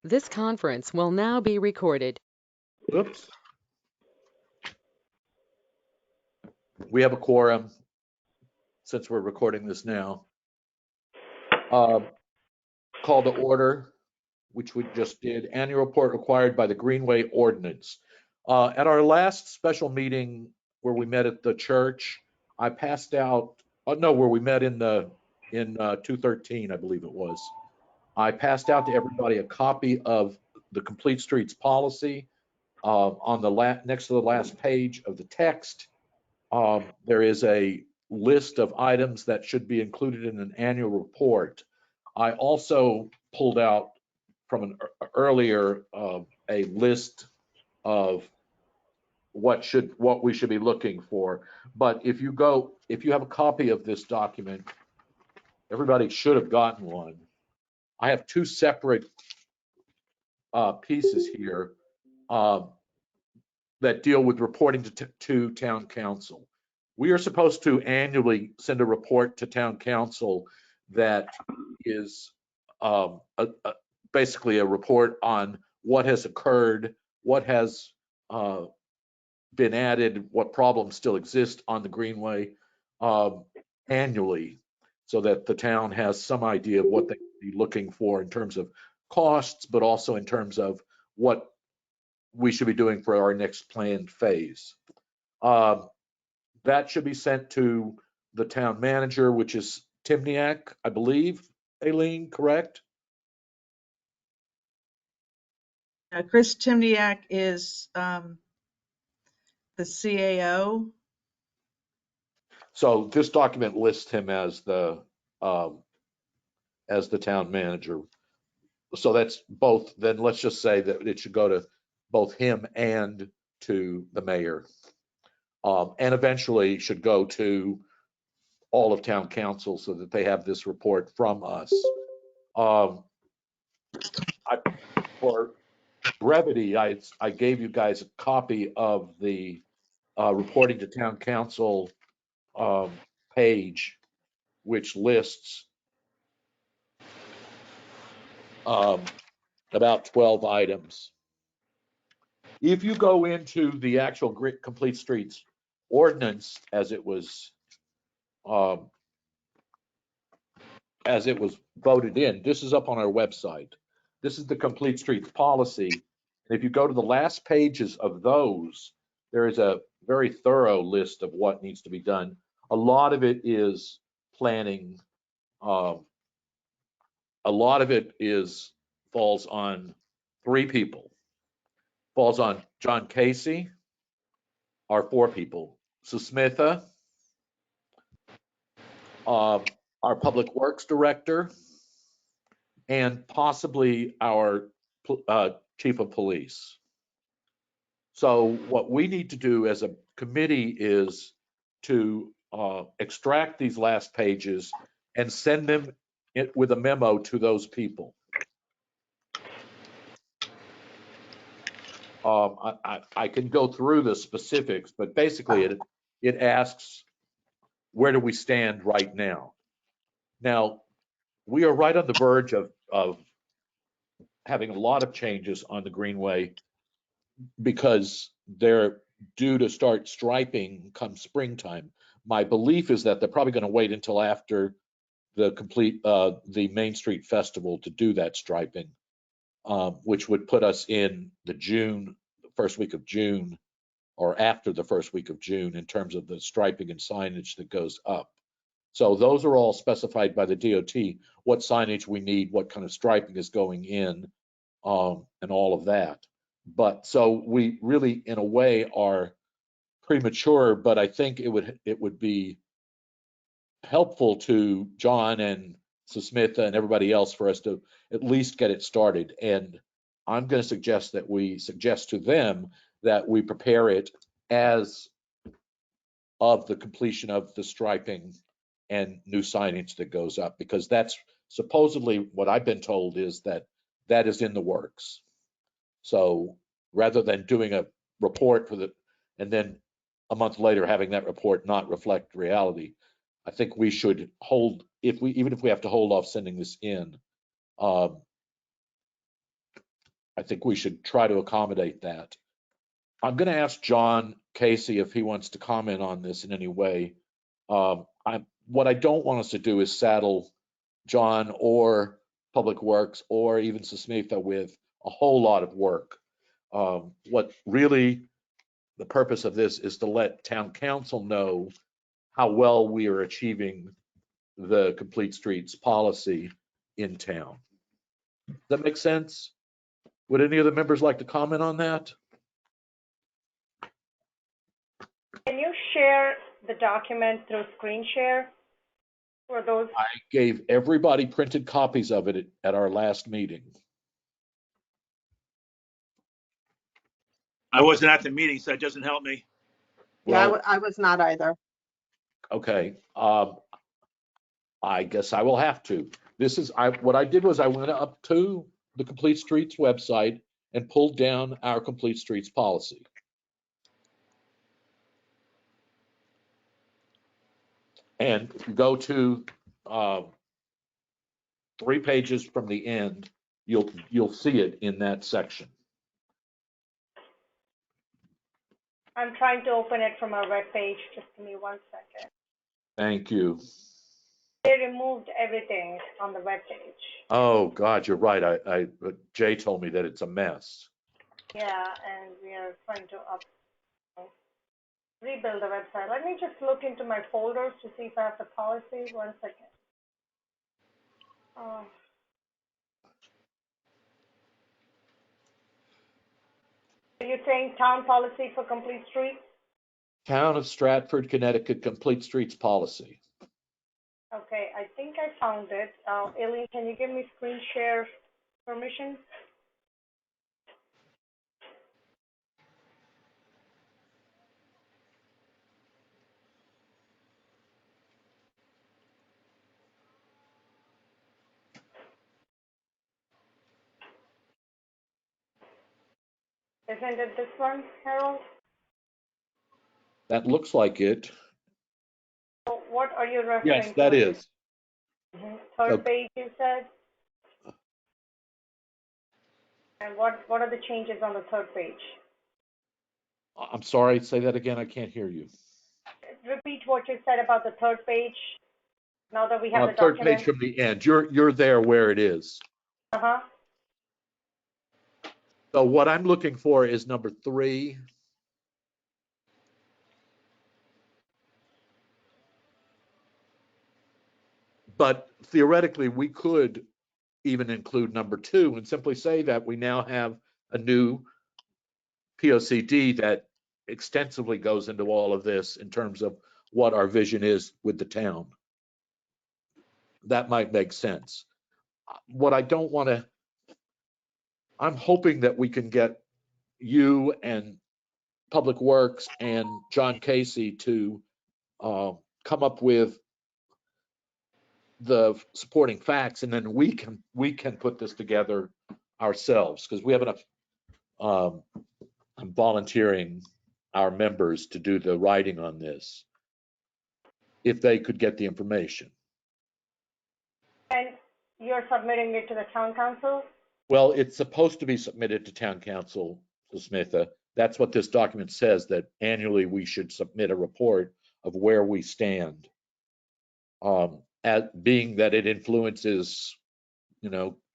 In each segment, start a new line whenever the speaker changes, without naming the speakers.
This conference will now be recorded.
Oops. We have a quorum since we're recording this now. Call to order, which we just did. Annual report required by the Greenway ordinance. At our last special meeting where we met at the church, I passed out, where we met in 213, I believe it was. I passed out to everybody a copy of the Complete Streets policy. On the next to the last page of the text, there is a list of items that should be included in an annual report. I also pulled out from an earlier a list of what we should be looking for. But if you have a copy of this document, everybody should have gotten one. I have two separate pieces here that deal with reporting to town council. We are supposed to annually send a report to town council that is basically a report on what has occurred, what has been added, what problems still exist on the Greenway annually, so that the town has some idea of what they be looking for in terms of costs, but also in terms of what we should be doing for our next planned phase. That should be sent to the town manager, which is Timniak, I believe. Aileen, correct?
Chris Timniak is the CAO.
So this document lists him as the town manager. So that's both. Then let's just say that it should go to both him and to the mayor, and eventually should go to all of town council so that they have this report from us. For brevity, I gave you guys a copy of the reporting to town council page, which lists about 12 items. If you go into the actual Complete Streets ordinance as it was voted in, this is up on our website. This is the Complete Streets policy. If you go to the last pages of those, there is a very thorough list of what needs to be done. A lot of it is planning. A lot of it falls on three people. Falls on John Casey, our four people. Susmitha, our Public Works Director, and possibly our Chief of Police. So what we need to do as a committee is to extract these last pages and send them with a memo to those people. I can go through the specifics, but basically it asks, where do we stand right now? Now, we are right on the verge of having a lot of changes on the Greenway because they're due to start striping come springtime. My belief is that they're probably going to wait until after the Main Street Festival to do that striping, which would put us in the first week of June, or after the first week of June in terms of the striping and signage that goes up. So those are all specified by the DOT, what signage we need, what kind of striping is going in, and all of that. But so we really, in a way, are premature, but I think it would be helpful to John and Susmitha and everybody else for us to at least get it started. And I'm going to suggest that we suggest to them that we prepare it as of the completion of the striping and new signage that goes up, because that's supposedly what I've been told is that is in the works. So rather than doing a report and then a month later having that report not reflect reality, I think we should hold, even if we have to hold off sending this in, I think we should try to accommodate that. I'm going to ask John Casey if he wants to comment on this in any way. What I don't want us to do is saddle John or Public Works or even Susmitha with a whole lot of work. What really the purpose of this is to let town council know how well we are achieving the complete streets policy in town. Does that make sense? Would any of the members like to comment on that?
Can you share the document through screen share for those?
I gave everybody printed copies of it at our last meeting.
I wasn't at the meeting, so that doesn't help me.
Yeah,
Well,
I was not either.
okay. I guess I will have to. What I did was I went up to the Complete Streets website and pulled down our Complete Streets policy. And if you go to 3 pages from the end, you'll see it in that section.
I'm trying to open it from our webpage. Just give me 1 second.
Thank you.
They removed everything on the webpage.
Oh God, you're right. Jay told me that it's a mess.
Yeah, and we are trying to rebuild the website. Let me just look into my folders to see if I have the policy. 1 second. Are you saying town policy for complete streets?
Town of Stratford, Connecticut Complete Streets policy.
Okay, I think I found it. Aileen, can you give me screen share permission? Isn't it this one, Harold?
That looks like it.
So what are you referring
Yes,
to?
that is.
Third
Okay.
page, you said? And what are the changes on the third page?
I'm sorry, say that again. I can't hear you.
Repeat what you said about the third page, now that we have the
Third
document.
page from the end. You're there where it is.
Uh-huh.
So what I'm looking for is number 3. But theoretically, we could even include number 2 and simply say that we now have a new POCD that extensively goes into all of this in terms of what our vision is with the town. That might make sense. What I don't want to, I'm hoping that we can get you and Public Works and John Casey to come up with the supporting facts, and then we can put this together ourselves, because we have enough. I'm volunteering our members to do the writing on this if they could get the information.
And you're submitting it to the town council?
Well, it's supposed to be submitted to town council, Smitha. That's what this document says, that annually we should submit a report of where we stand. Being that it influences,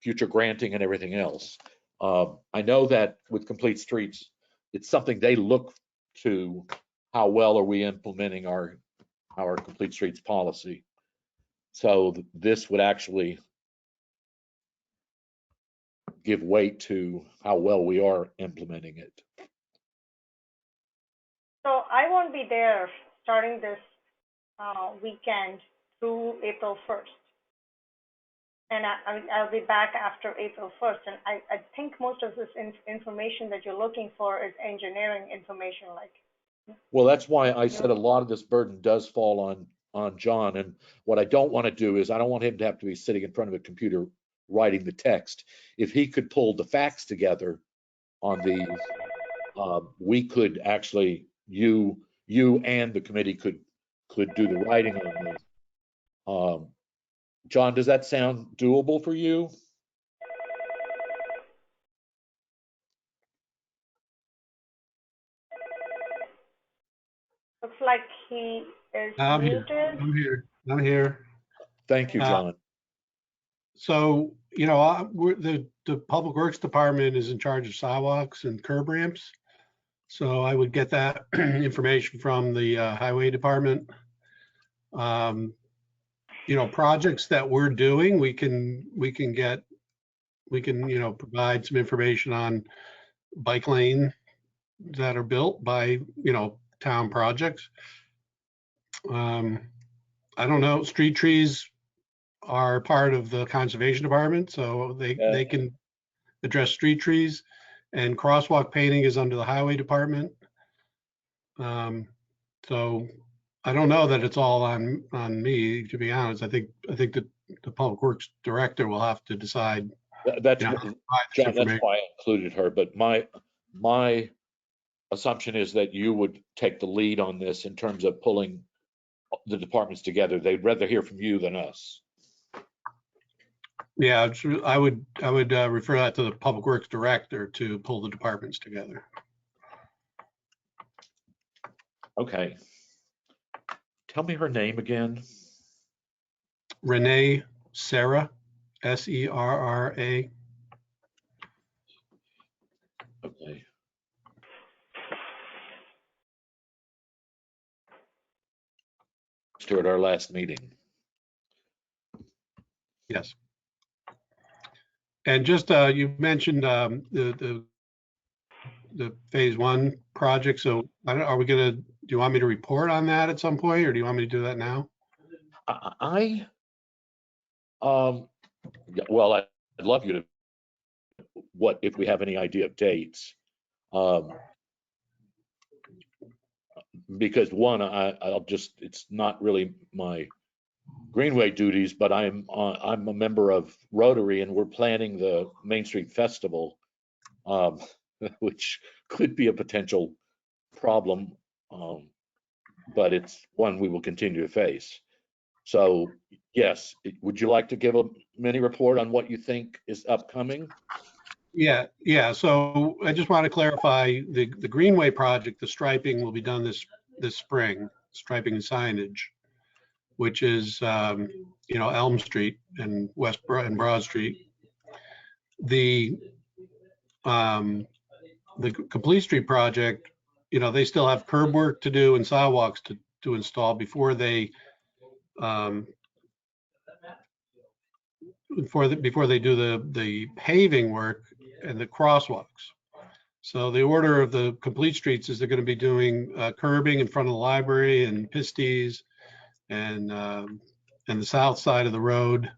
future granting and everything else. I know that with Complete Streets, it's something they look to, how well are we implementing our Complete Streets policy. So this would actually give weight to how well we are implementing it.
So I won't be there starting this weekend through April 1st. And I'll be back after April 1st. And I think most of this information that you're looking for is engineering information, like.
Well, that's why I said a lot of this burden does fall on John. And what I don't want to do is I don't want him to have to be sitting in front of a computer writing the text. If he could pull the facts together on these, we could actually, you and the committee could do the writing on this. John, does that sound doable for you?
Looks like he is
I'm here.
muted.
I'm here.
Thank you, John.
So, the Public Works Department is in charge of sidewalks and curb ramps. So I would get that information from the Highway Department. Projects that we're doing, we can provide some information on bike lane that are built by, town projects. I don't know, street trees are part of the Conservation Department, so they can address street trees, and crosswalk painting is under the Highway Department. So I don't know that it's all on me, to be honest. I think that the Public Works Director will have to decide.
That's
how to
John,
provide this
that's
information.
why I included her, but my assumption is that you would take the lead on this in terms of pulling the departments together. They'd rather hear from you than us.
Yeah, I would refer that to the Public Works Director to pull the departments together.
Okay. Tell me her name again.
Renee Serra, Serra.
Okay. At our last meeting.
Yes. And just you mentioned the phase one project. So are we gonna? Do you want me to report on that at some point, or do you want me to do that now?
Well, I'd love you to. What if we have any idea of dates? Because one, it's not really my Greenway duties, but I'm a member of Rotary, and we're planning the Main Street Festival, which could be a potential problem, but it's one we will continue to face. So yes, would you like to give a mini report on what you think is upcoming?
Yeah. So I just want to clarify the Greenway project. The striping will be done this spring, striping and signage, which is Elm Street and and Broad Street. The Complete Street project, they still have curb work to do and sidewalks to install before they do the paving work and the crosswalks. So the order of the Complete Streets is they're going to be doing curbing in front of the library and Pisties and the south side of the road,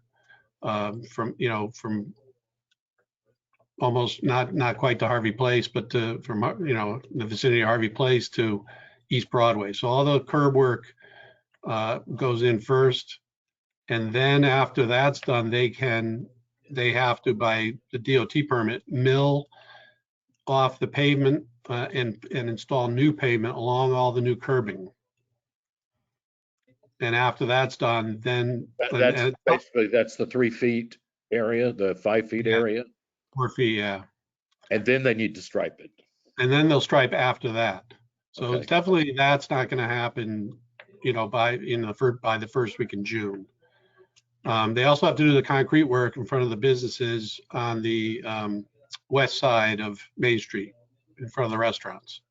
from almost not quite to Harvey Place, but from the vicinity of Harvey Place to East Broadway. So all the curb work goes in first, and then after that's done, they have to, by the DOT permit, mill off the pavement and install new pavement along all the new curbing. And after that's done, then
That's basically the 3 feet area, the 5 feet area.
4 feet, yeah.
And then they need to stripe it.
And then they'll stripe after that. So
Okay.
it's definitely, that's not going to happen, by the first week in June. They also have to do the concrete work in front of the businesses on the west side of Main Street, in front of the restaurants,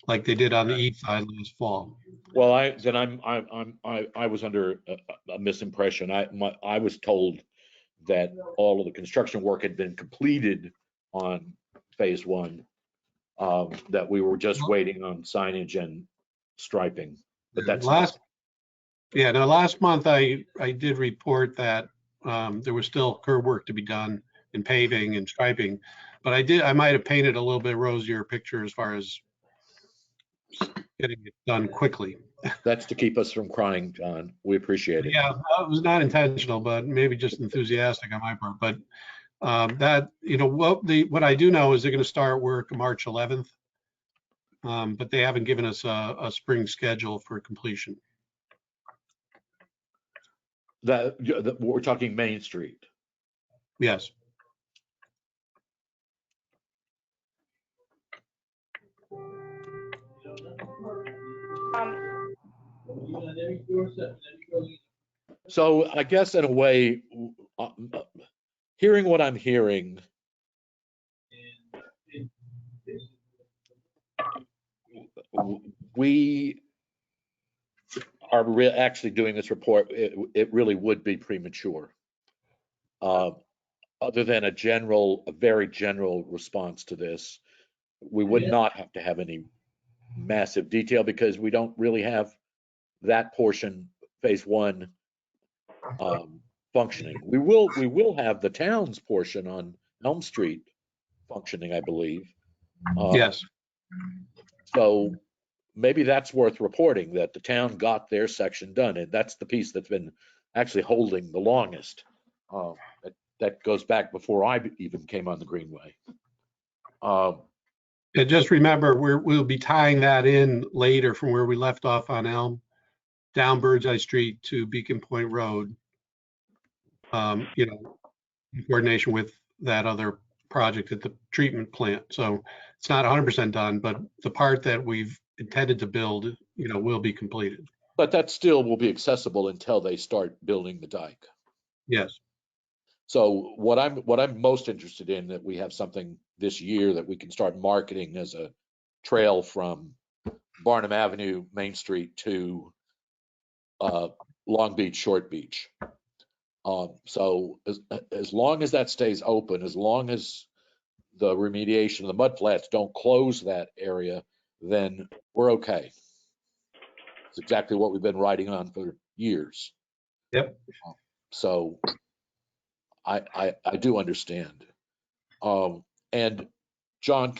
like they did on the east side last fall.
Well, I was under a misimpression. I was told that all of the construction work had been completed on phase one, that we were just waiting on signage and striping. But that's
last month I did report that there was still curb work to be done and paving and striping, but I might have painted a little bit rosier picture as far as getting it done quickly.
That's to keep us from crying, John. We appreciate it.
Yeah, it was not intentional, but maybe just enthusiastic on my part. But what I do know is they're going to start work March 11th, but they haven't given us a spring schedule for completion.
We're talking Main Street.
Yes.
Um,
So I guess in a way, uh, hearing what I'm hearing, we are actually doing this report. It really would be premature. Other than a very general response to this, we would not have to have any massive detail because we don't really have that portion, phase one, functioning. We will have the town's portion on Elm Street functioning, I believe.
Yes.
So maybe that's worth reporting that the town got their section done, and that's the piece that's been actually holding the longest. That goes back before I even came on the Greenway.
And just remember, we'll be tying that in later from where we left off on Elm, down Birdseye Street to Beacon Point Road. You know, in coordination with that other project at the treatment plant. So it's not 100% done, but the part that we've intended to build, you know, will be completed.
But that still will be accessible until they start building the dike.
Yes.
So what I'm most interested in, that we have something this year that we can start marketing as a trail from Barnum Avenue, Main Street to Long Beach, Short Beach. So as long as that stays open, as long as the remediation of the mud flats don't close that area, then we're okay. It's exactly what we've been writing on for years.
Yep.
So I do understand. And John,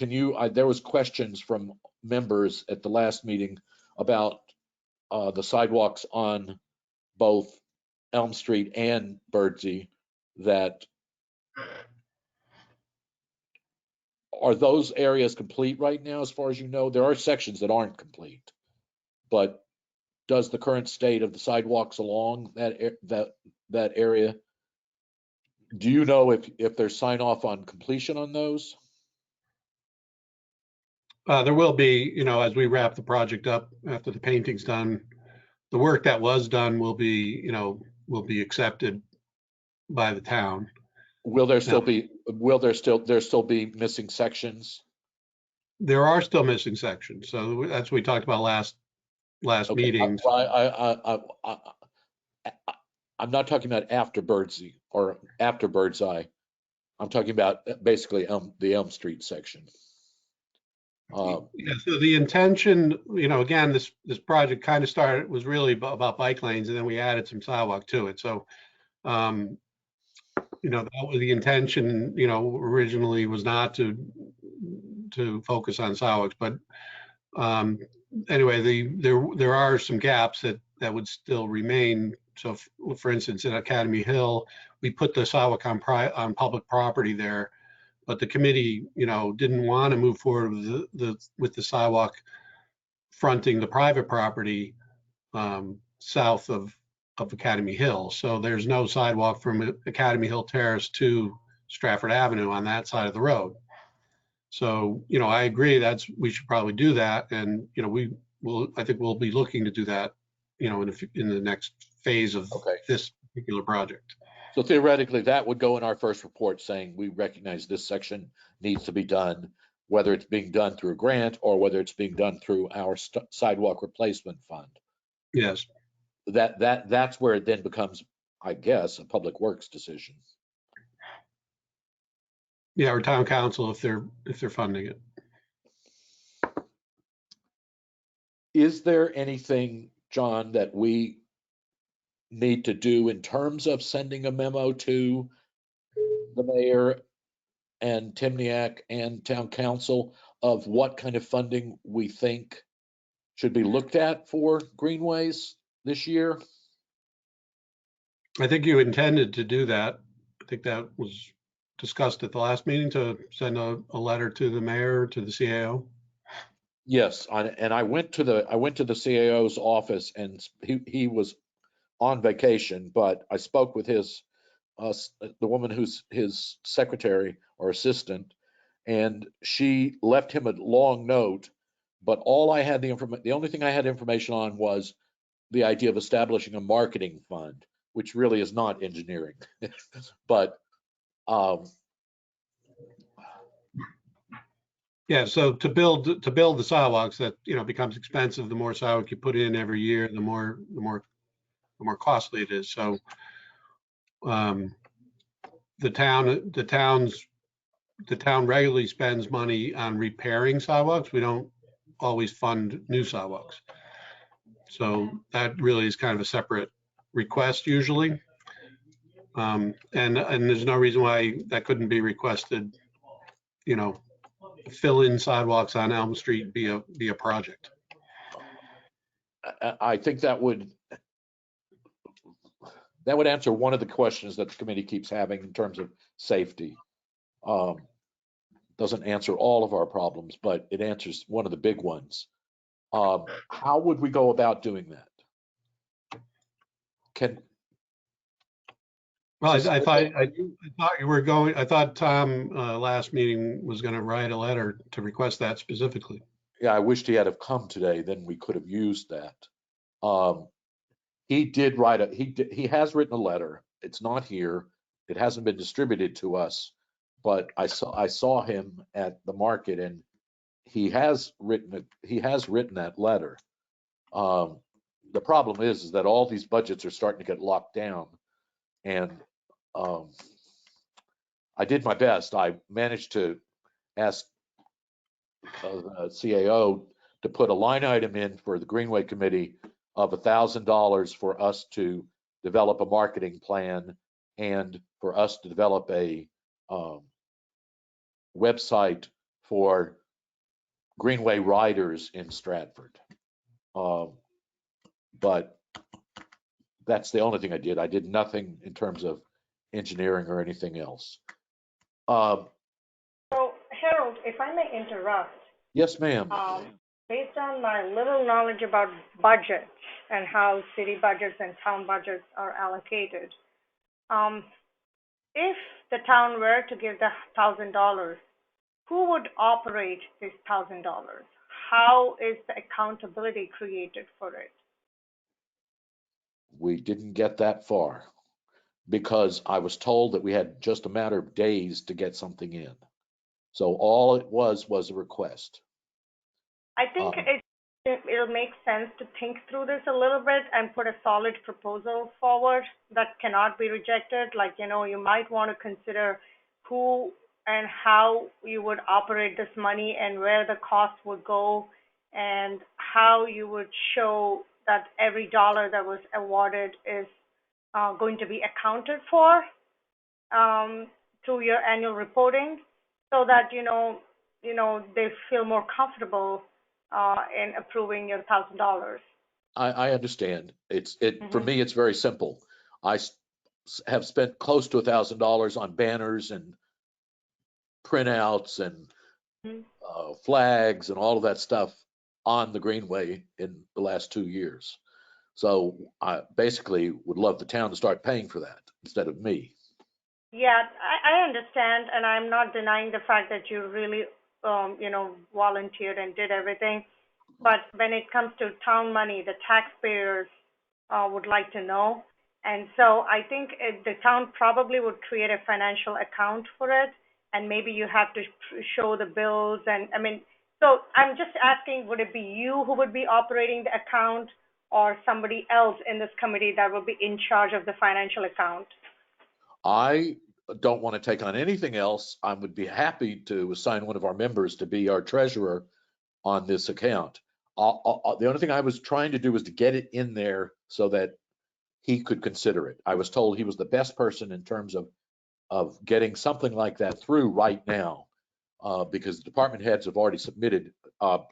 there was questions from members at the last meeting about the sidewalks on both Elm Street and Birdsey. That are those areas complete right now, as far as you know? There are sections that aren't complete, but does the current state of the sidewalks along that area, do you know if there's sign off on completion on those?
There will be, you know, as we wrap the project up after the painting's done, the work that was done will be, you know, will be accepted by the town.
Will there still be missing sections?
There are still missing sections. So that's what we talked about last
Okay.
meeting.
I'm not talking about after Birdsey or after Birdseye. I'm talking about basically the Elm Street section.
Yeah, so the intention, you know, again, this project kind of started, was really about bike lanes, and then we added some sidewalk to it. So, you know, that was the intention, you know, originally was not to focus on sidewalks, but anyway, there are some gaps that would still remain. So for instance, in Academy Hill, we put the sidewalk on public property there, but the committee, you know, didn't want to move forward with the sidewalk fronting the private property south of Academy Hill. So there's no sidewalk from Academy Hill Terrace to Stratford Avenue on that side of the road. So, you know, I agree we should probably do that. And, you know, I think we'll be looking to do that, you know, in the next phase of this particular project.
So theoretically, that would go in our first report saying we recognize this section needs to be done, whether it's being done through a grant or whether it's being done through our sidewalk replacement fund.
Yes.
That's where it then becomes, I guess, a public works decision.
Yeah, or town council if they're funding it.
Is there anything, John, that we need to do in terms of sending a memo to the mayor and Timniak and town council of what kind of funding we think should be looked at for greenways this year?
I think you intended to do that. I think that was discussed at the last meeting, to send a letter to the mayor, to the CAO.
Yes, and I went to the CAO's office, and he was on vacation, but I spoke with the woman who's his secretary or assistant, and she left him a long note but the only thing I had information on was the idea of establishing a marketing fund, which really is not engineering. But
Yeah, so to build the sidewalks, that, you know, becomes expensive. The more sidewalk you put in every year, the more costly it is. So the town regularly spends money on repairing sidewalks. We don't always fund new sidewalks. So that really is kind of a separate request usually. And there's no reason why that couldn't be requested, you know, fill in sidewalks on Elm Street be a project.
I think that would answer one of the questions that the committee keeps having in terms of safety. Doesn't answer all of our problems, but it answers one of the big ones. How would we go about doing that?
Well, I thought you were going. I thought Tom last meeting was going to write a letter to request that specifically.
Yeah, I wished he had have come today. Then we could have used that. He did write he has written a letter. It's not here. It hasn't been distributed to us, but I saw him at the market, and he has written that letter. The problem is that all these budgets are starting to get locked down, and I did my best. I managed to ask the CAO to put a line item in for the Greenway Committee of $1,000 for us to develop a marketing plan and for us to develop a website for Greenway riders in Stratford. But that's the only thing I did. I did nothing in terms of engineering or anything else.
So, Harold, if I may interrupt,
Yes, ma'am.
based on my little knowledge about budgets and how city budgets and town budgets are allocated, if the town were to give the $1,000, who would operate this $1,000? How is the accountability created for it?
We didn't get that far because I was told that we had just a matter of days to get something in. So all it was a request.
I think it'll make sense to think through this a little bit and put a solid proposal forward that cannot be rejected. Like, you might want to consider who and how you would operate this money and where the cost would go and how you would show that every dollar that was awarded is going to be accounted for through your annual reporting so that, they feel more comfortable in approving your $1,000.
I understand. For me, it's very simple. I have spent close to $1,000 on banners and printouts and flags and all of that stuff on the Greenway in the last 2 years. So I basically would love the town to start paying for that instead of me.
Yeah, I understand, and I'm not denying the fact that you really, volunteered and did everything. But when it comes to town money, the taxpayers would like to know. And so I think the town probably would create a financial account for it, and maybe you have to show the bills. And so I'm just asking, would it be you who would be operating the account or somebody else in this committee that will be in charge of the financial account?
I don't want to take on anything else. I would be happy to assign one of our members to be our treasurer on this account. The only thing I was trying to do was to get it in there so that he could consider it. I was told he was the best person in terms of getting something like that through right now, because the department heads have already submitted,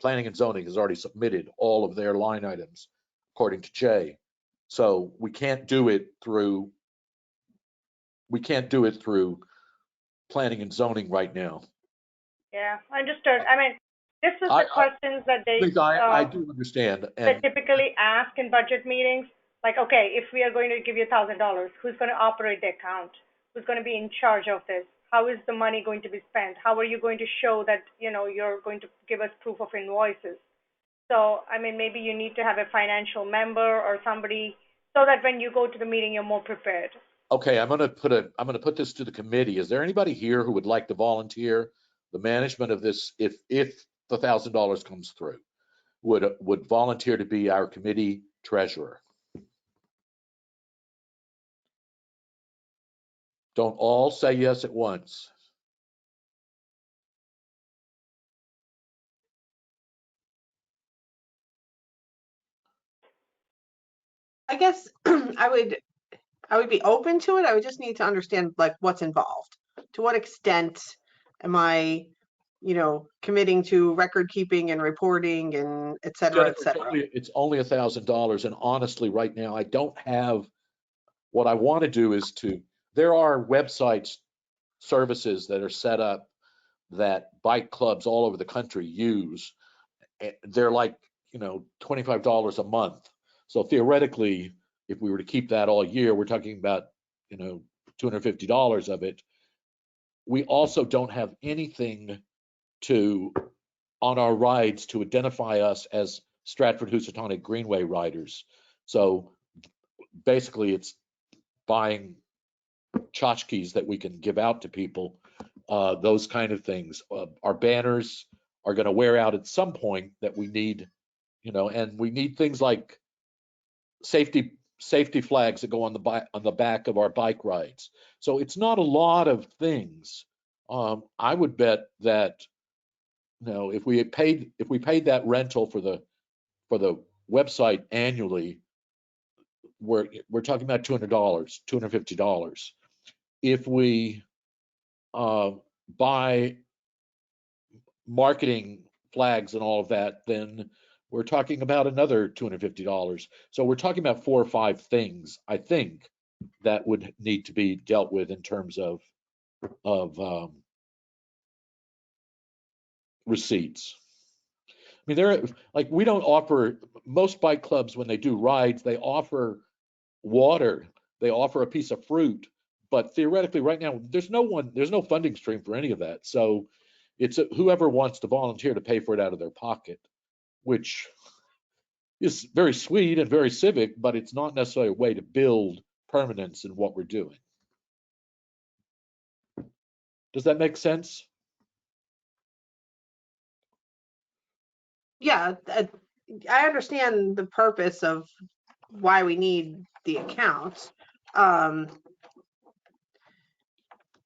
planning and zoning has already submitted all of their line items according to Jay. So we can't do it through planning and zoning right now.
Yeah, understood. This is the questions that
I do understand.
That typically ask in budget meetings. Like, okay, if we are going to give you $1,000, who's going to operate the account? Who's going to be in charge of this? How is the money going to be spent? How are you going to show that, you're going to give us proof of invoices? So, I mean, maybe you need to have a financial member or somebody so that when you go to the meeting, you're more prepared.
Okay, I'm gonna put this to the committee. Is there anybody here who would like to volunteer the management of this if the $1,000 comes through? Would volunteer to be our committee treasurer? Don't all say yes at once.
I guess I would be open to it. I would just need to understand like what's involved. To what extent am I, committing to record keeping and reporting and et cetera, et
Jennifer,
cetera.
it's only $1,000, and honestly, right now, I don't have. What I want to do is there are websites, services that are set up that bike clubs all over the country use. They're like, $25 a month. So theoretically, if we were to keep that all year, we're talking about, $250 of it. We also don't have anything on our rides to identify us as Stratford Housatonic Greenway riders. So basically it's buying tchotchkes that we can give out to people, those kind of things. Our banners are going to wear out at some point that we need, and we need things like safety flags that go on the back of our bike rides. So it's not a lot of things. I would bet that, if we paid that rental for the website annually, we're talking about $200, $250. If we buy marketing flags and all of that, then we're talking about another $250. So we're talking about 4 or 5 things, I think, that would need to be dealt with in terms of receipts. I mean, we don't offer, most bike clubs when they do rides, they offer water, they offer a piece of fruit, but theoretically right now there's no funding stream for any of that. So it's whoever wants to volunteer to pay for it out of their pocket, which is very sweet and very civic, but it's not necessarily a way to build permanence in what we're doing. Does that make sense?
Yeah, I understand the purpose of why we need the accounts. And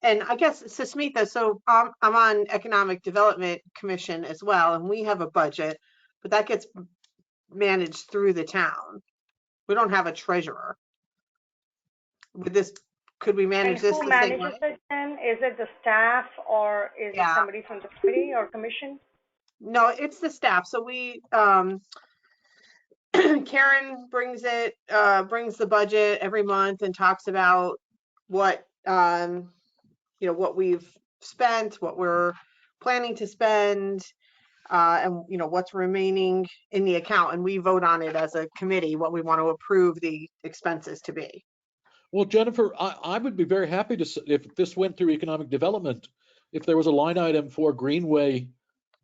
I guess, Susmita, so I'm on Economic Development Commission as well, and we have a budget, but that gets managed through the town. We don't have a treasurer. Could we
And
manage this
who
the same way?
manages it then? Is it the staff or is it
Yeah,
somebody from the committee or commission?
no, it's the staff. So we, Karen brings the budget every month and talks about what, what we've spent, what we're planning to spend, and what's remaining in the account, and we vote on it as a committee what we want to approve the expenses to be.
Well, Jennifer, I would be very happy if this went through economic development, if there was a line item for Greenway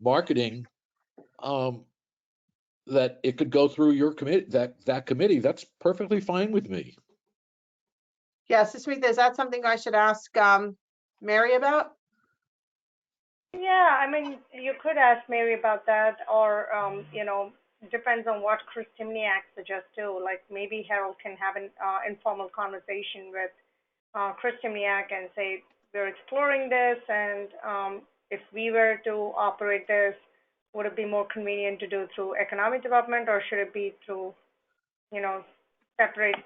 marketing, that it could go through your committee, that committee. That's perfectly fine with me.
Yeah, Susmita, is that something I should ask Mary about?
Yeah, I mean, you could ask Mary about that, or depends on what Chris Timniak suggests too. Like maybe Harold can have an informal conversation with Chris Timniak and say we're exploring this, and if we were to operate this, would it be more convenient to do through economic development, or should it be through, separate,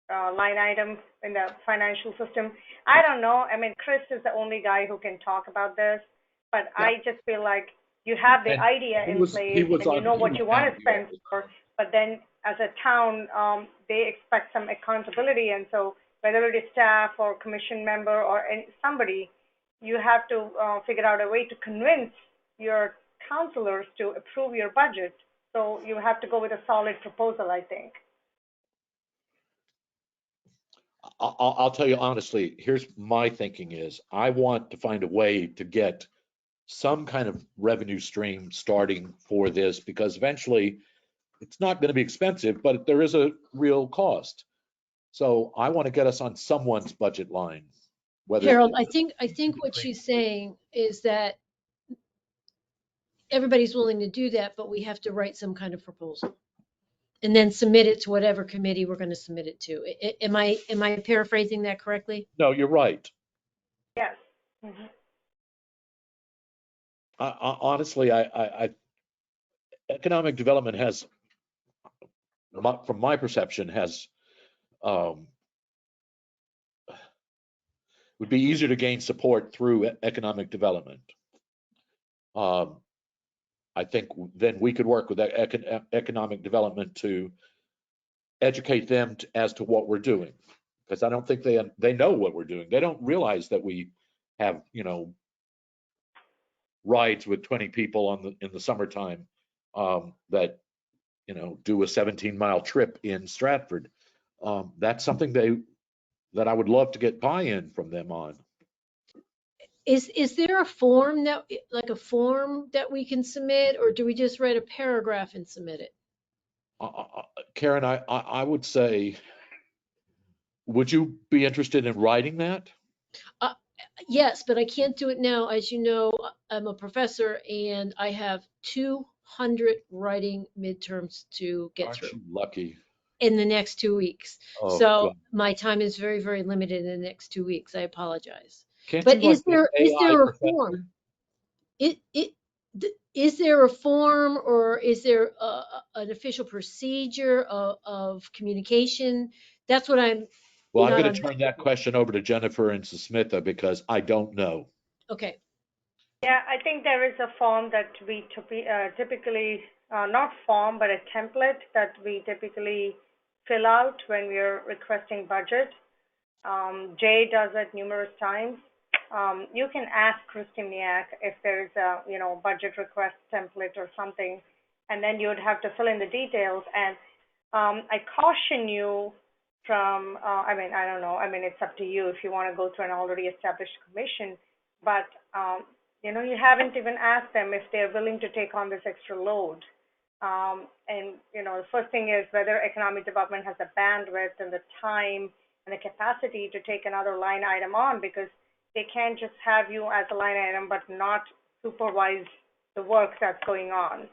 line item in the financial system? I don't know. I mean, Chris is the only guy who can talk about this, but I just feel like you have the idea in place and you know what you want to spend for, but then as a town, they expect some accountability, and so whether it is staff or commission member or somebody, you have to figure out a way to convince your councilors to approve your budget. So you have to go with a solid proposal, I think.
I'll tell you honestly, here's my thinking is I want to find a way to get some kind of revenue stream starting for this, because eventually it's not going to be expensive, but there is a real cost. So I want to get us on someone's budget line, whether,
Harold, I think what she's saying is that everybody's willing to do that, but we have to write some kind of proposal and then submit it to whatever committee we're going to submit it to. Am I paraphrasing that correctly?
no, you're right.
Yes. Mhm.
Honestly, economic development has, from my perception, has, would be easier to gain support through economic development. I think then we could work with economic development to educate them as to what we're doing. Because I don't think they know what we're doing. They don't realize that we have, rides with 20 people in the summertime that, do a 17-mile trip in Stratford. That's something that I would love to get buy-in from them on.
Is there a form that we can submit, or do we just write a paragraph and submit it?
Karen, I would say, would you be interested in writing that?
Yes, but I can't do it now. As you know, I'm a professor and I have 200 writing midterms to get
Aren't
through
you lucky?
in the next 2 weeks.
Oh,
So
God.
my time is very, very limited in the next 2 weeks. I apologize.
Can't
But
you like an
is
AI
there a
professor?
form? Is there a form, or is there an official procedure of communication? That's what I'm
Well, I'm
not
going to turn that
understanding.
question over to Jennifer and Susmitha because I don't know.
Okay.
Yeah, I think there is a form that we typically, not form, but a template that we typically fill out when we're requesting budget. Jay does it numerous times. You can ask Christiniak if there's a, budget request template or something, and then you would have to fill in the details. And I caution you from, I don't know, it's up to you if you want to go to an already established commission, but, you haven't even asked them if they're willing to take on this extra load. The first thing is whether economic development has the bandwidth and the time and the capacity to take another line item on, because they can't just have you as a line item but not supervise the work that's going on.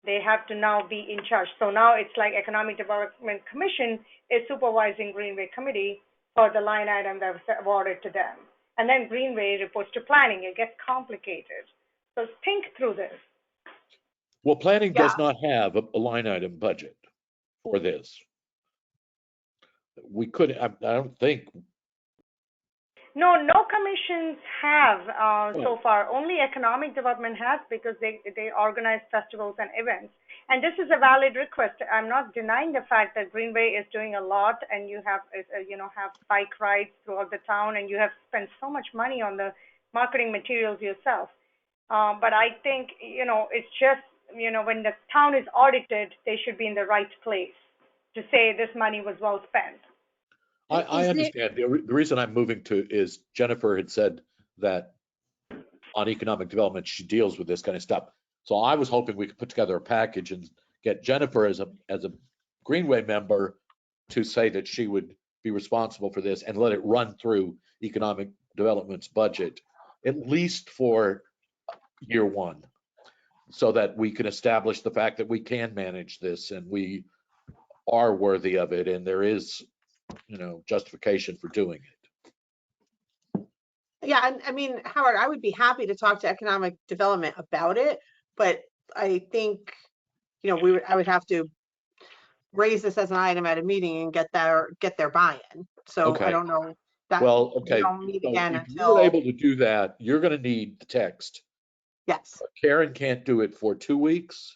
They have to now be in charge. So now it's like Economic Development Commission is supervising Greenway Committee for the line item that was awarded to them. And then Greenway reports to planning. It gets complicated. So think through this.
Well, planning
Yeah.
does not have a line item budget for this. We could, I don't think.
No commissions have so far. Only economic development has, because they organize festivals and events. And this is a valid request. I'm not denying the fact that Greenway is doing a lot, and you have bike rides throughout the town, and you have spent so much money on the marketing materials yourself. But I think, it's just, when the town is audited, they should be in the right place to say this money was well spent.
I understand. The reason I'm moving to is Jennifer had said that on economic development, she deals with this kind of stuff. So I was hoping we could put together a package and get Jennifer as a Greenway member to say that she would be responsible for this and let it run through economic development's budget, at least for year one, so that we can establish the fact that we can manage this and we are worthy of it, and there is, justification for doing it.
Yeah, and I mean, Howard, I would be happy to talk to economic development about it, but I think, I would have to raise this as an item at a meeting and get their buy-in. So
Okay.
I don't know that
Well,
we
okay.
don't meet
So
again
if you're
until,
able to do that, you're going to need the text.
yes.
Karen can't do it for 2 weeks.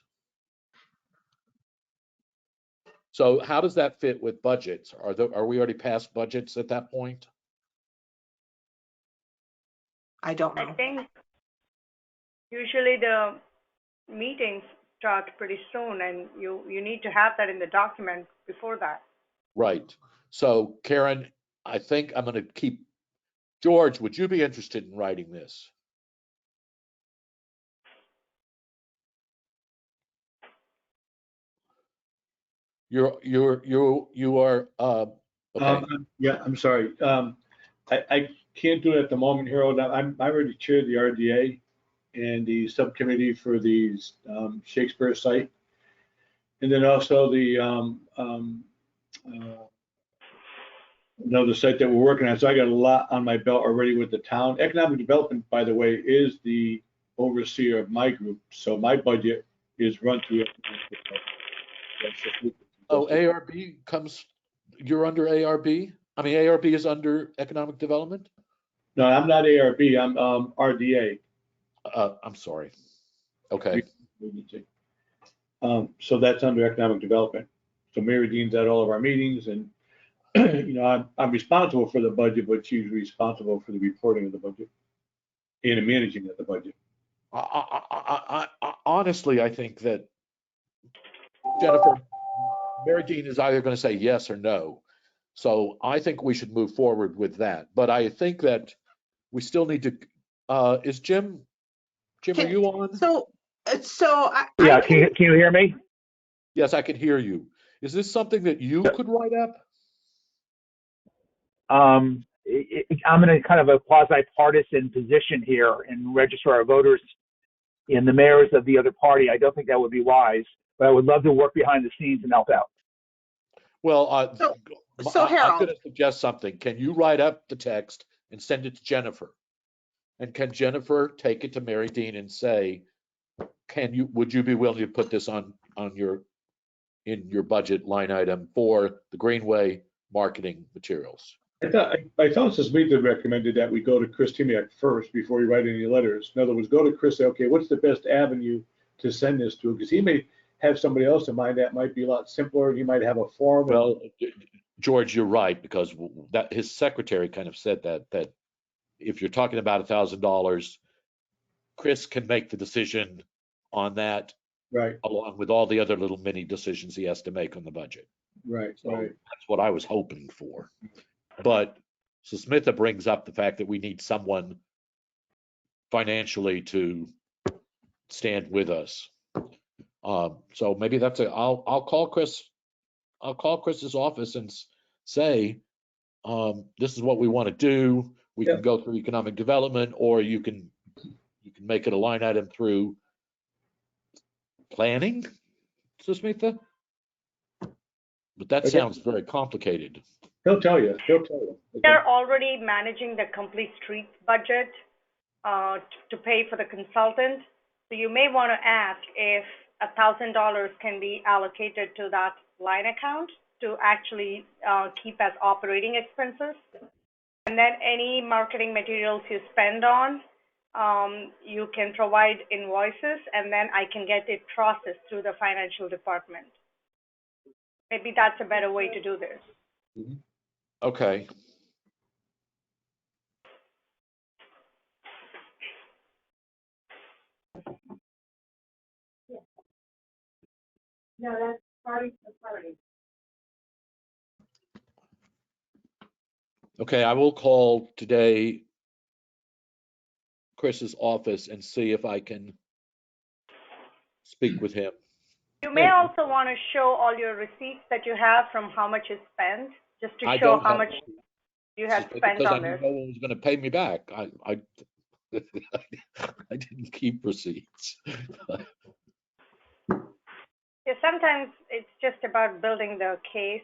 So how does that fit with budgets? Are we already past budgets at that point?
I don't
I
know.
think usually the meetings start pretty soon, and you need to have that in the document before that.
Right. So Karen, I think I'm going to keep, George, would you be interested in writing this? You are, okay.
Yeah, I'm sorry. I can't do it at the moment, Harold. I'm already chair of the RDA and the subcommittee for the Shakespeare site. And then also the another site that we're working on. So I got a lot on my belt already with the town. Economic development, by the way, is the overseer of my group. So my budget is run through.
Oh, ARB comes, you're under ARB? I mean, ARB is under economic development?
No, I'm not ARB. I'm RDA.
I'm sorry. Okay.
So that's under economic development. So Mary Dean's at all of our meetings, and you know, I'm responsible for the budget, but she's responsible for the reporting of the budget and the managing of the budget.
Honestly, I think that Jennifer, Mary Dean is either going to say yes or no. So I think we should move forward with that. But I think that we still need to, is Jim, are you on?
So
Yeah, can you hear me?
Yes, I can hear you. Is this something that you could write up?
I'm in a kind of a quasi-partisan position here and register our voters in the mayors of the other party. I don't think that would be wise, but I would love to work behind the scenes and help out.
Well,
so
I'm
Harold,
going to suggest something. Can you write up the text and send it to Jennifer? And can Jennifer take it to Mary Dean and say, would you be willing to put this in your budget line item for the Greenway marketing materials?
I thought Smita recommended that we go to Chris Timiak first before we write any letters. In other words, go to Chris, say, okay, what's the best avenue to send this to? Because he may have somebody else in mind that might be a lot simpler. He might have a form.
Well, George, you're right, because that his secretary kind of said that if you're talking about $1,000, Chris can make the decision on that,
Right,
along with all the other little mini decisions he has to make on the budget.
right,
So
right.
that's what I was hoping for. But so Smitha brings up the fact that we need someone financially to stand with us. So maybe I'll call Chris. I'll call Chris's office and say, this is what we want to do. We can go through economic development, or you can make it a line item through planning, Susmitha. But that sounds very complicated.
He'll tell you.
They're already managing the complete street budget to pay for the consultant. So you may want to ask if $1,000 can be allocated to that line account to actually keep as operating expenses. And then any marketing materials you spend on, you can provide invoices, and then I can get it processed through the financial department. Maybe that's a better way to do this.
Okay.
No, that's party.
Okay, I will call today Chris's office and see if I can speak with him.
You may also want to show all your receipts that you have from how much you spent, just to show how much you have spent on this.
Because I knew no one was going to pay me back. I didn't keep receipts.
Yeah, sometimes it's just about building the case.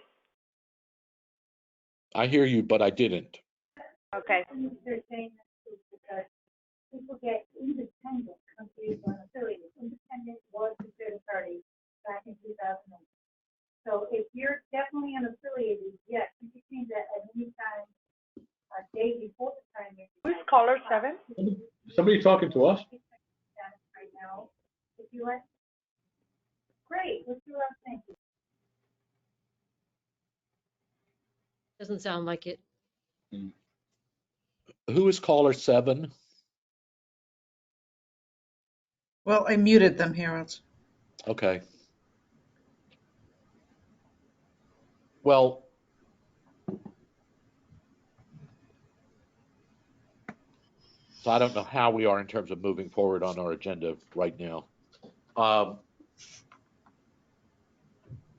I hear you, but I didn't.
Okay.
They're saying that because people get independent confused on affiliated. Independent was considered a party back in 2008. So if you're definitely unaffiliated, yes, you can change that at any time, a day before the primary.
Who's caller 7?
Somebody talking to us?
Right now, if you like. Great, let's do our thing.
Doesn't sound like it.
Who is caller 7?
Well, I muted them, Harold.
Okay. Well, so I don't know how we are in terms of moving forward on our agenda right now.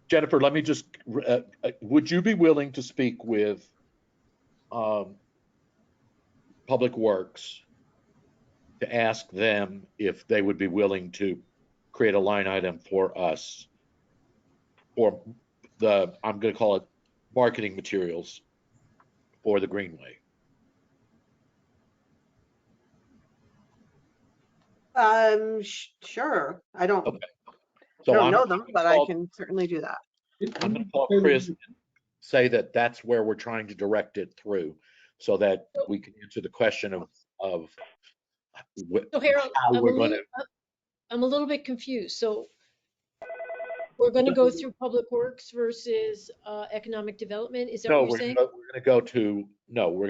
Jennifer, let me just, would you be willing to speak with Public Works to ask them if they would be willing to create a line item for us or I'm going to call it marketing materials for the Greenway?
Sure. I don't
Okay. So
know them, but I can certainly do that.
I'm going to call Chris and say that that's where we're trying to direct it through so that we can answer the question of
So Harold,
how we're going to.
I'm a little bit confused. So we're going to go through Public Works versus economic development. Is that
No,
what you're saying?
we're going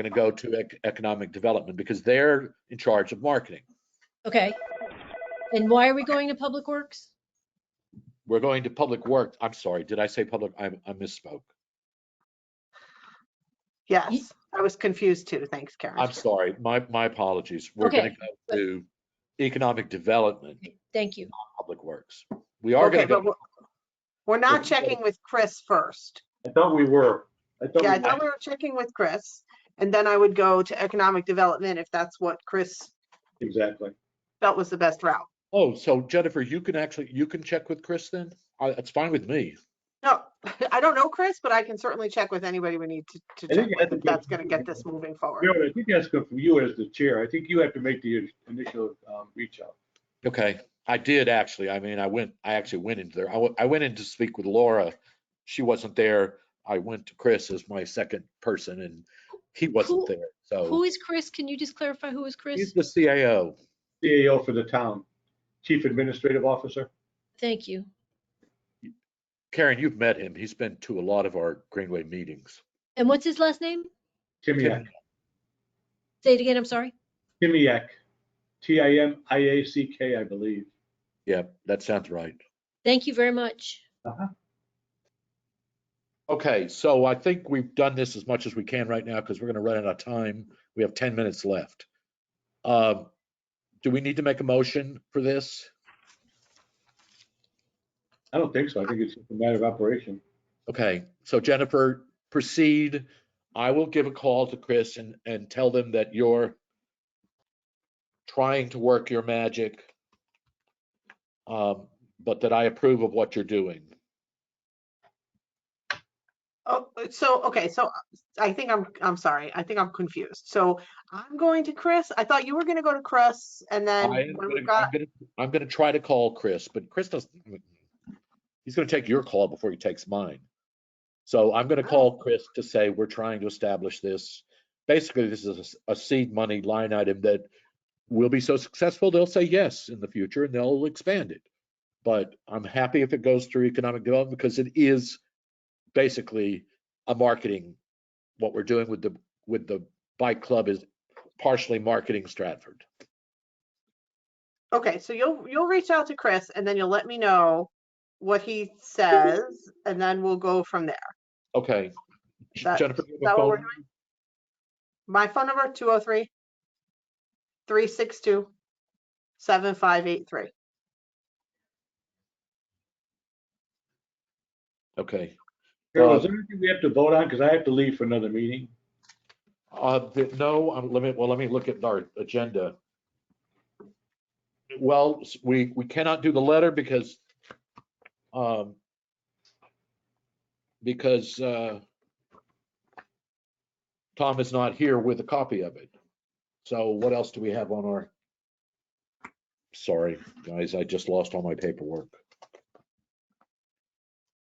to go to economic development because they're in charge of marketing.
Okay. And why are we going to Public Works?
We're going to Public Works. I'm sorry. Did I say public? I misspoke.
Yes, I was confused too. Thanks, Karen.
I'm sorry. My apologies. We're
Okay,
going to go to economic development,
Thank you.
Public Works. We are going
Okay,
to go.
but we're not checking with Chris first.
I thought we were.
Yeah, I thought we were checking with Chris, and then I would go to economic development if that's what Chris
Exactly.
felt was the best route.
Oh, so Jennifer, you can check with Chris then? That's fine with me.
No, I don't know Chris, but I can certainly check with anybody we need to
I
check
think
with if that's going to get this moving forward.
Jared, I think that's good from you as the chair. I think you have to make the initial reach out.
Okay, I did actually. I mean, I actually went into there. I went in to speak with Laura. She wasn't there. I went to Chris as my second person and he wasn't there. So
Who is Chris? Can you just clarify who is Chris?
he's the CAO.
CAO for the town, Chief Administrative Officer.
Thank you.
Karen, you've met him. He's been to a lot of our Greenway meetings.
And what's his last name?
Timiak.
Say it again, I'm sorry.
Timiak. Timiack, I believe.
Yeah, that sounds right.
Thank you very much.
Okay, so I think we've done this as much as we can right now because we're going to run out of time. We have 10 minutes left. Do we need to make a motion for this?
I don't think so. I think it's just a matter of operation.
Okay, so Jennifer, proceed. I will give a call to Chris and tell them that you're trying to work your magic, but that I approve of what you're doing.
Oh, so okay, so I think I'm sorry. I think I'm confused. So I'm going to Chris. I thought you were going to go to Chris, and then
I'm going to try to call Chris, but Chris doesn't. He's going to take your call before he takes mine. So I'm going to call Chris to say we're trying to establish this. Basically, this is a seed money line item that will be so successful they'll say yes in the future and they'll expand it. But I'm happy if it goes through economic development because it is basically a marketing. What we're doing with the bike club is partially marketing Stratford.
Okay, so you'll reach out to Chris, and then you'll let me know what he says, and then we'll go from there.
Okay. Jennifer,
is that what we're doing? My phone number 203-362-7583.
Okay.
Carol, is there anything we have to vote on? Because I have to leave for another meeting.
No, let me look at our agenda. Well, we cannot do the letter because Tom is not here with a copy of it. So what else do we have on our? Sorry, guys, I just lost all my paperwork.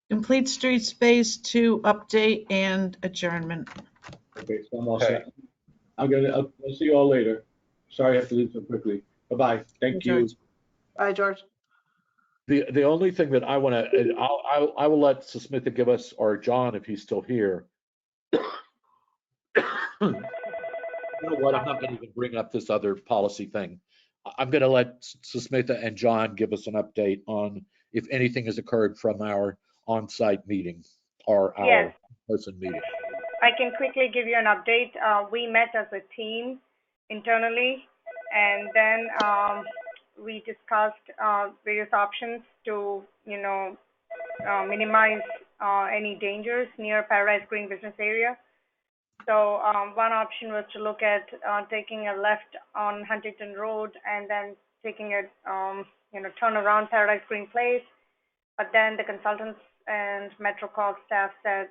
Complete street space to update and adjournment.
Okay, so I'm all set. I'll see you all later. Sorry I have to leave so quickly. Bye-bye. Thank you.
Bye, George.
The only thing that I want to, I will let Susmitha give us, or John, if he's still here. You know what? I'm not going to even bring up this other policy thing. I'm going to let Susmitha and John give us an update on if anything has occurred from our on-site meeting or our person meeting.
I can quickly give you an update. We met as a team internally, and then we discussed various options to, minimize any dangers near Paradise Green business area. So one option was to look at taking a left on Huntington Road and then taking a turn around Paradise Green Place. But then the consultants and MetroCog staff said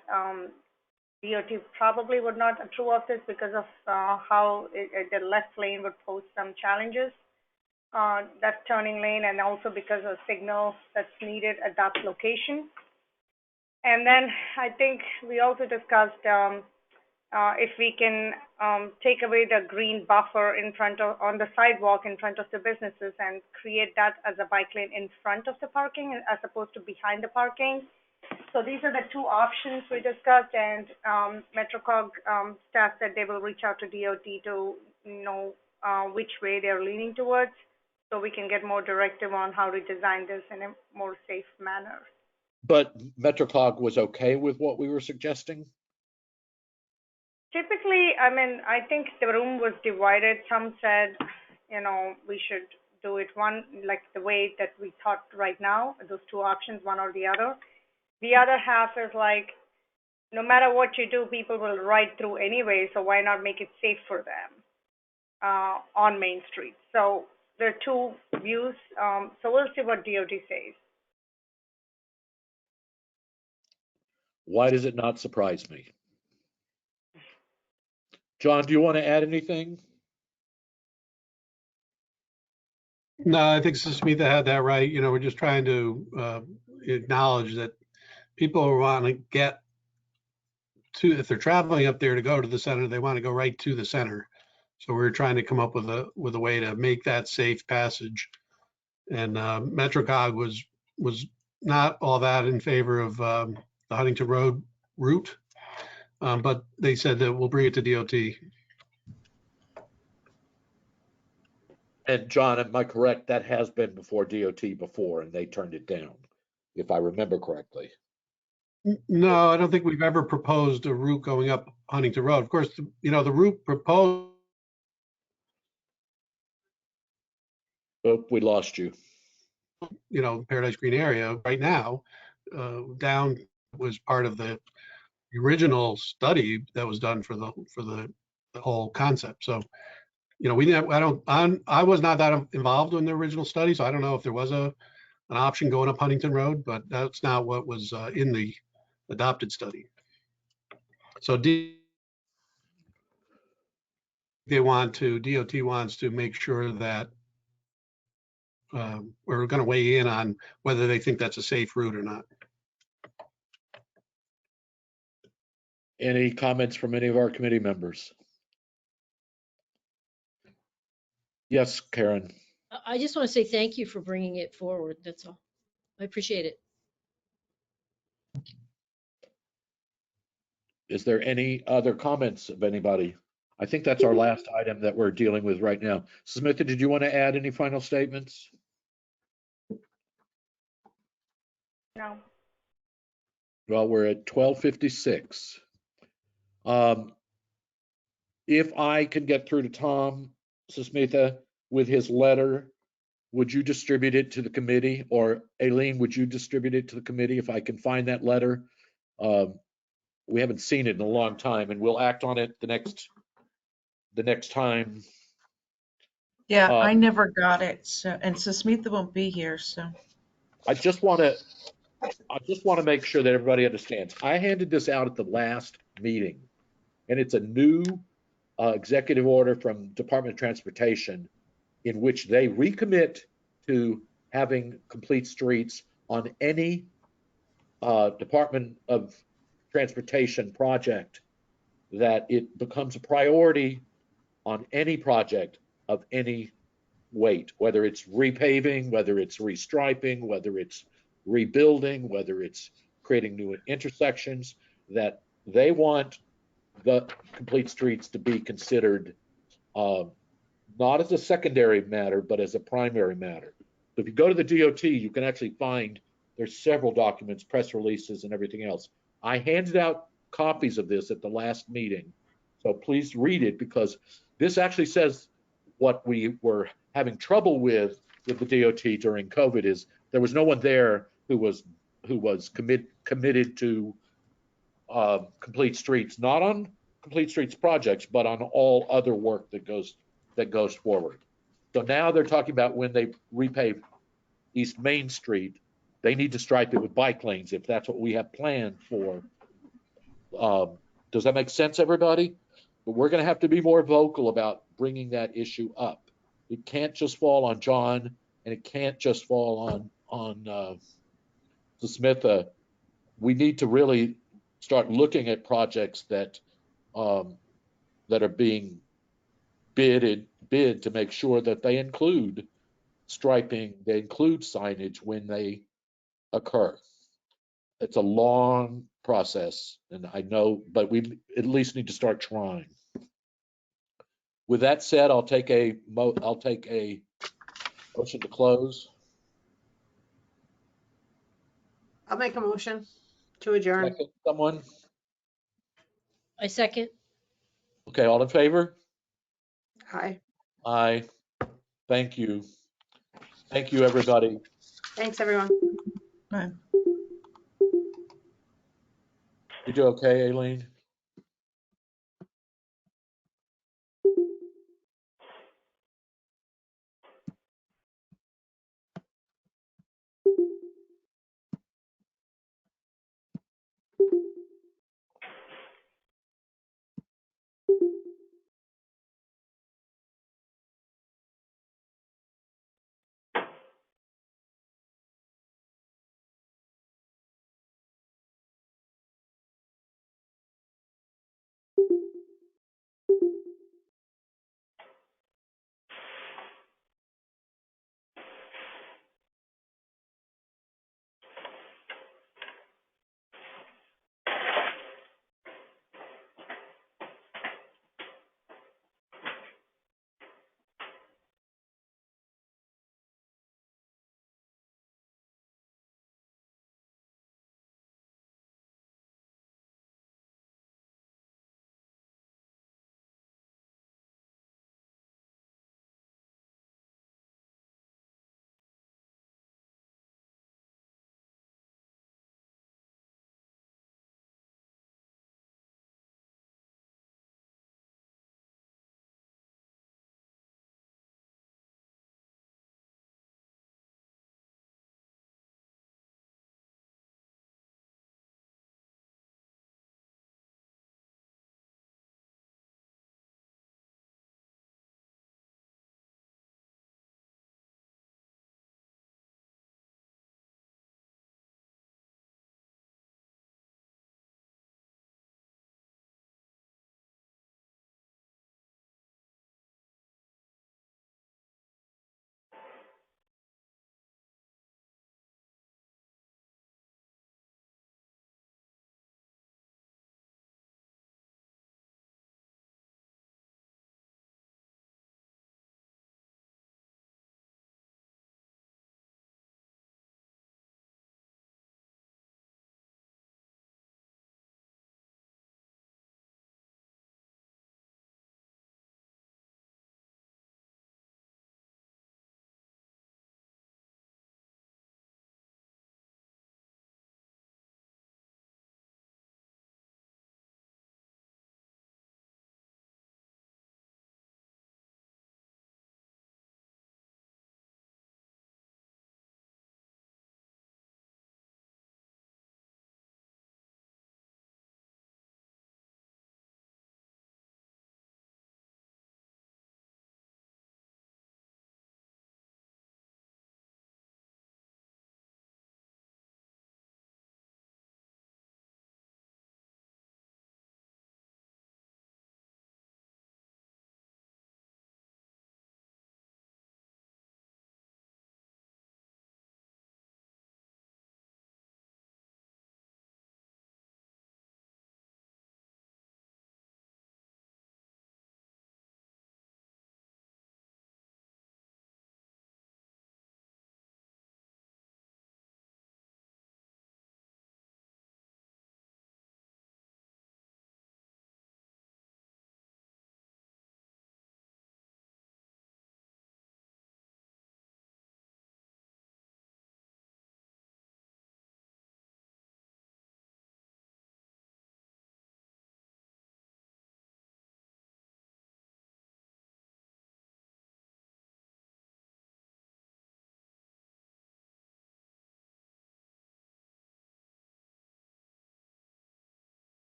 DOT probably would not approve of this because of how the left lane would pose some challenges. That turning lane, and also because of signal that's needed at that location. And then I think we also discussed if we can take away the green buffer in front of, on the sidewalk in front of the businesses and create that as a bike lane in front of the parking as opposed to behind the parking. So these are the two options we discussed, and MetroCog staff said they will reach out to DOT to know which way they're leaning towards, so we can get more directive on how to design this in a more safe manner.
But MetroCog was okay with what we were suggesting?
Typically, I mean, I think the room was divided. Some said, we should do it one, like the way that we thought right now, those two options, one or the other. The other half is like, no matter what you do, people will ride through anyway, so why not make it safe for them on Main Street? So there are two views, so we'll see what DOT says.
Why does it not surprise me? John, do you want to add anything?
No, I think Smita had that right. We're just trying to acknowledge that people want to get to, if they're traveling up there to go to the center, they want to go right to the center. So we're trying to come up with a way to make that safe passage. And MetroCog was not all that in favor of the Huntington Road route, but they said that we'll bring it to DOT.
And John, am I correct? That has been before DOT before, and they turned it down, if I remember correctly.
No, I don't think we've ever proposed a route going up Huntington Road. Of course, the route proposed.
Oh, we lost you.
Paradise Green area right now, down was part of the original study that was done for the whole concept. So, I was not that involved in the original study, so I don't know if there was an option going up Huntington Road, but that's not what was in the adopted study. So DOT wants to make sure that we're going to weigh in on whether they think that's a safe route or not.
Any comments from any of our committee members? Yes, Karen.
I just want to say thank you for bringing it forward. That's all. I appreciate it.
Is there any other comments of anybody? I think that's our last item that we're dealing with right now. Samantha, did you want to add any final statements?
No.
Well, we're at 12:56. If I can get through to Tom Susmitha with his letter, would you distribute it to the committee? Or Aileen, would you distribute it to the committee if I can find that letter? We haven't seen it in a long time, and we'll act on it the next time.
Yeah, I never got it, so, and Susmitha won't be here, so.
I just want to make sure that everybody understands. I handed this out at the last meeting, and it's a new executive order from Department of Transportation in which they recommit to having complete streets on any Department of Transportation project, that it becomes a priority on any project of any weight, whether it's repaving, whether it's restriping, whether it's rebuilding, whether it's creating new intersections, that they want the complete streets to be considered not as a secondary matter, but as a primary matter. So if you go to the DOT, you can actually find there's several documents, press releases, and everything else. I handed out copies of this at the last meeting, so please read it, because this actually says what we were having trouble with the DOT during COVID is there was no one there who was committed to complete streets, not on complete streets projects, but on all other work that goes forward. So now they're talking about when they repave East Main Street, they need to stripe it with bike lanes if that's what we have planned for. Does that make sense, everybody? But we're going to have to be more vocal about bringing that issue up. It can't just fall on John, and it can't just fall on the Smith. We need to really start looking at projects that are being bid to make sure that they include striping, they include signage when they occur. It's a long process, and I know, but we at least need to start trying. With that said, I'll take a motion to close.
I'll make a motion to adjourn.
Second, someone?
I second.
Okay, all in favor?
Aye.
Aye. Thank you. Thank you, everybody.
Thanks, everyone.
Right.
You do okay, Aileen?